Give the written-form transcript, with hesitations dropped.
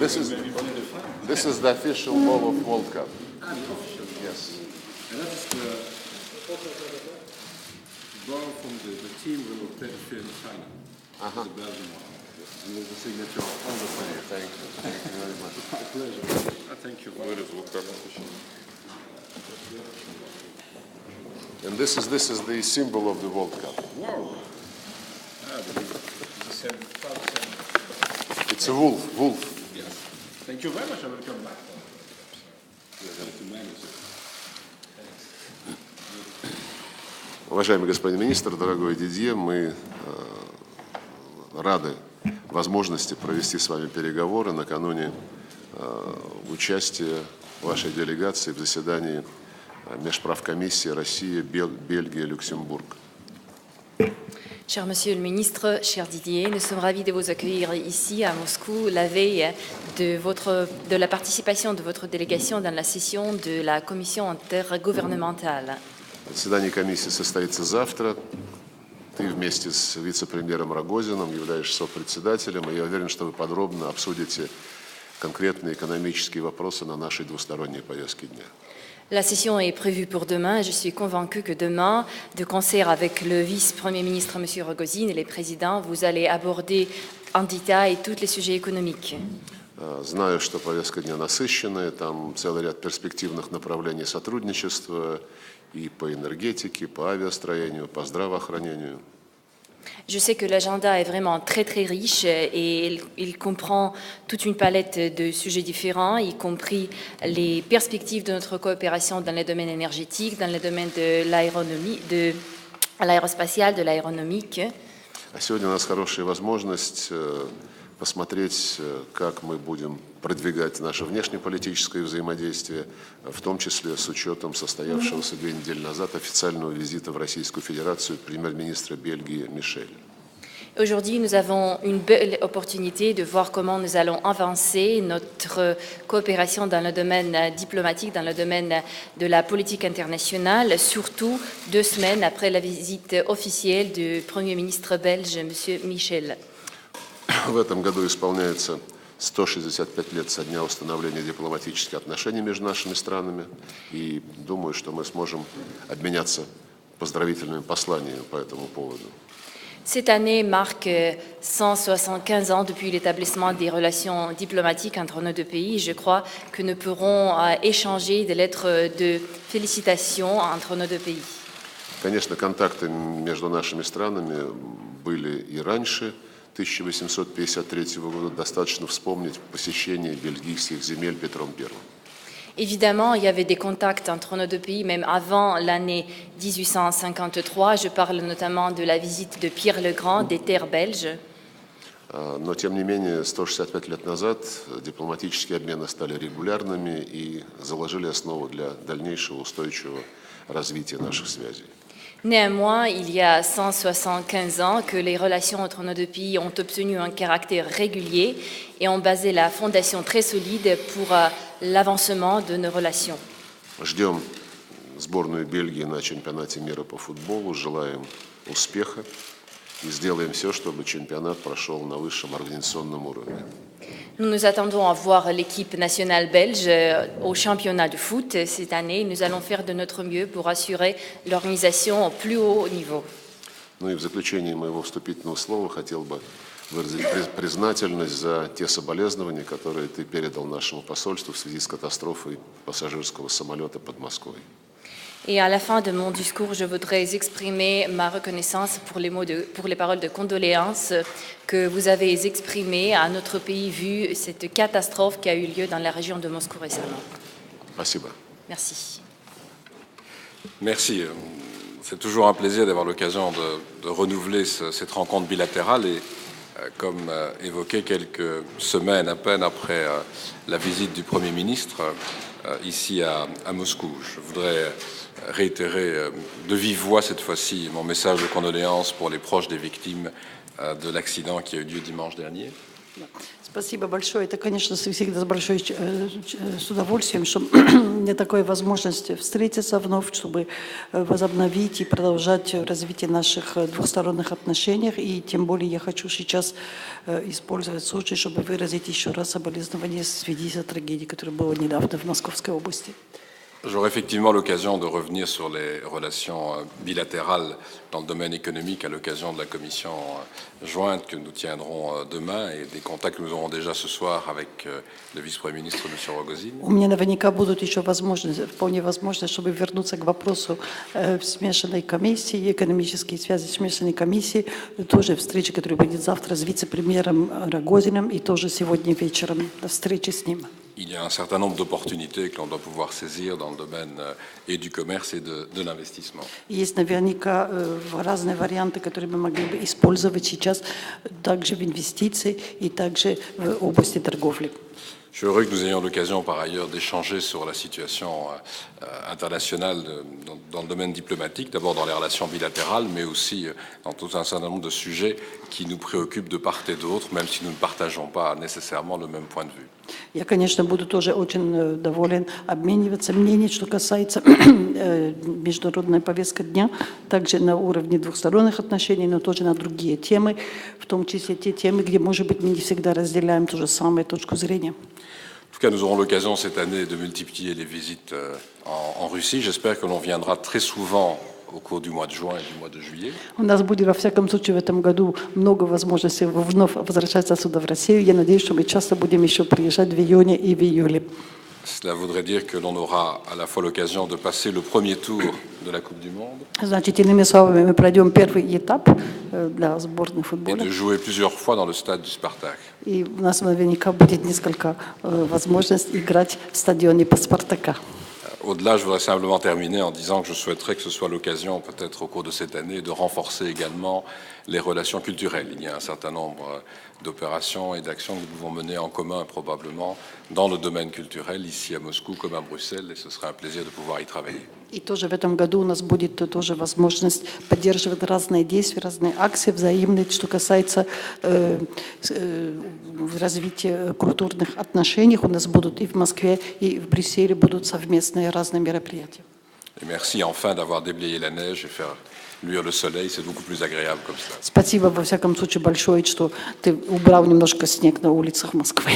This is the official ball of World Cup. Ah, the official. Yes. And that is the ball from the team that will play the field in China. The Belgian one. And with the signature of all the players. Thank you. Thank you very much. A pleasure. Thank you. And this is the symbol of the World Cup. Wow. It's a wolf. Yes. Thank you very much. I will come back. Уважаемый господин министр, дорогой Дидье, мы рады возможности провести с вами переговоры накануне участия вашей делегации в заседании Межправкомиссии Россия, Бельгия, Люксембург. Cher Monsieur le Ministre, cher Didier, nous sommes ravis de vous accueillir ici à Moscou la veille de la participation de votre délégation dans la session de la Commission intergouvernementale. Заседание комиссии состоится завтра. Ты вместе с вице-премьером Рогозиным являешься сопредседателем, и я уверен, что вы подробно обсудите конкретные экономические вопросы на нашей двусторонней повестке дня. La session est prévue pour demain et je suis convaincue que demain, de concert avec le vice-premier ministre M. Rogozin et les présidents, vous allez aborder en détail tous les sujets économiques. Знаю, что повестка дня насыщенная, там целый ряд перспективных направлений сотрудничества и по энергетике, по авиастроению, по здравоохранению. Je sais que l'agenda est vraiment très très riche et il comprend toute une palette de sujets différents, y compris les perspectives de notre coopération dans les domaines énergétiques, dans les domaines de l'aérospatial, de l'aéronaumique. Сегодня у нас хорошая возможность посмотреть, как мы будем продвигать наше внешнеполитическое взаимодействие, в том числе с учетом состоявшегося 2 недели назад официального визита в Российскую Федерацию премьер-министра Бельгии Мишеля. Aujourd'hui, nous avons une belle opportunité de voir comment nous allons avancer notre coopération dans le domaine diplomatique, dans le domaine de la politique internationale, surtout 2 semaines après la visite officielle du Premier ministre belge, M. Michel. В этом году исполняется 165 лет со дня установления дипломатических отношений между нашими странами, и думаю, что мы сможем обменяться поздравительными посланиями по этому поводу. Cette année marque 175 ans depuis l'établissement des relations diplomatiques entre nos 2 pays. Je crois que nous pourrons échanger des lettres de félicitations entre nos 2 pays. Конечно, контакты между нашими странами были и раньше 1853 года. Достаточно вспомнить посещение бельгийских земель Петром I. Évidemment, il y avait des contacts entre nos 2 pays, même avant l'année 1853. Je parle notamment de la visite de Pierre le Grand des terres belges. Но, тем не менее, 165 лет назад дипломатические обмены стали регулярными и заложили основу для дальнейшего устойчивого развития наших связей. Néanmoins, il y a 175 ans que les relations entre nos 2 pays ont obtenu un caractère régulier et ont basé la fondation très solide pour l'avancement de nos relations. Ждем сборную Бельгии на чемпионате мира по футболу, желаем успеха и сделаем все, чтобы чемпионат прошел на высшем организационном уровне. Nous nous attendons à voir l'équipe nationale belge au championnat de foot cette année. Nous allons faire de notre mieux pour assurer l'organisation au plus haut niveau. Ну и в заключении моего вступительного слова хотел бы выразить признательность за те соболезнования, которые ты передал нашему посольству в связи с катастрофой пассажирского самолета под Москвой. Et à la fin de mon discours, je voudrais exprimer ma reconnaissance pour les paroles de condoléances que vous avez exprimées à notre pays vu cette catastrophe qui a eu lieu dans la région de Moscou récemment. Спасибо. Merci. Merci. C'est toujours un plaisir d'avoir l'occasion de renouveler cette rencontre bilatérale et comme évoqué quelques semaines à peine après la visite du Premier ministre ici à Moscou. Je voudrais réitérer de vive voix cette fois-ci mon message de condoléances pour les proches des victimes de l'accident qui a eu lieu dimanche dernier. Спасибо большое. Это, конечно, всегда с удовольствием, что мне такая возможность встретиться вновь, чтобы возобновить и продолжать развитие наших двусторонних отношений. И тем более я хочу сейчас использовать случай, чтобы выразить еще раз соболезнования в связи с трагедией, которая была недавно в Московской области. J'aurai effectivement l'occasion de revenir sur les relations bilatérales dans le domaine économique à l'occasion de la commission jointe que nous tiendrons demain et des contacts que nous aurons déjà ce soir avec le vice-premier ministre, M. Rogozin. У меня наверняка будут еще вполне возможности, чтобы вернуться к вопросу смешанной комиссии, экономические связи смешанной комиссии, тоже встреча, которая будет завтра с вице-премьером Рогозиным и тоже сегодня вечером встречи с ним. Il y a un certain nombre d'opportunités que l'on doit pouvoir saisir dans le domaine et du commerce et de l'investissement. Есть наверняка разные варианты, которые мы могли бы использовать сейчас также в инвестиции и также в области торговли. Je suis heureux que nous ayons l'occasion par ailleurs d'échanger sur la situation internationale dans le domaine diplomatique, d'abord dans les relations bilatérales, mais aussi dans tout un certain nombre de sujets qui nous préoccupent de part et d'autre, même si nous ne partageons pas nécessairement le même point de vue. Я, конечно, буду тоже очень доволен обмениваться мнениями, что касается международной повестки дня, также на уровне двухсторонних отношений, но тоже на другие темы, в том числе те темы, где, может быть, мы не всегда разделяем ту же самую точку зрения. En tout cas, nous aurons l'occasion cette année de multiplier les visites en Russie. J'espère que l'on viendra très souvent au cours du mois de juin et du mois de juillet. У нас будет, во всяком случае, в этом году много возможностей вновь возвращаться сюда, в Россию. Я надеюсь, что мы часто будем еще приезжать в июне и в июле. Cela voudrait dire que l'on aura à la fois l'occasion de passer le premier tour de la Coupe du Monde Значит, иными словами, мы пройдем первый этап для сборной et футбола. de jouer plusieurs fois dans le stade du Spartak. И у нас наверняка будет несколько возможностей играть в стадионе по Спартака. Au-delà, je voudrais simplement terminer en disant que je souhaiterais que ce soit l'occasion, peut-être au cours de cette année, de renforcer également les relations culturelles. Il y a un certain nombre d'opérations et d'actions que nous pouvons mener en commun probablement dans le domaine culturel, ici à Moscou comme à Bruxelles, et ce serait un plaisir de pouvoir y travailler. И тоже в этом году у нас будет тоже возможность поддерживать разные действия, разные акции взаимные, что касается развития культурных отношений. У нас будут и в Москве, и в Брюсселе будут совместные разные мероприятия. Et merci enfin d'avoir déblayé la neige et faire luire le soleil, c'est beaucoup plus agréable comme ça. Спасибо во всяком случае большое, что ты убрал немножко снег на улицах Москвы.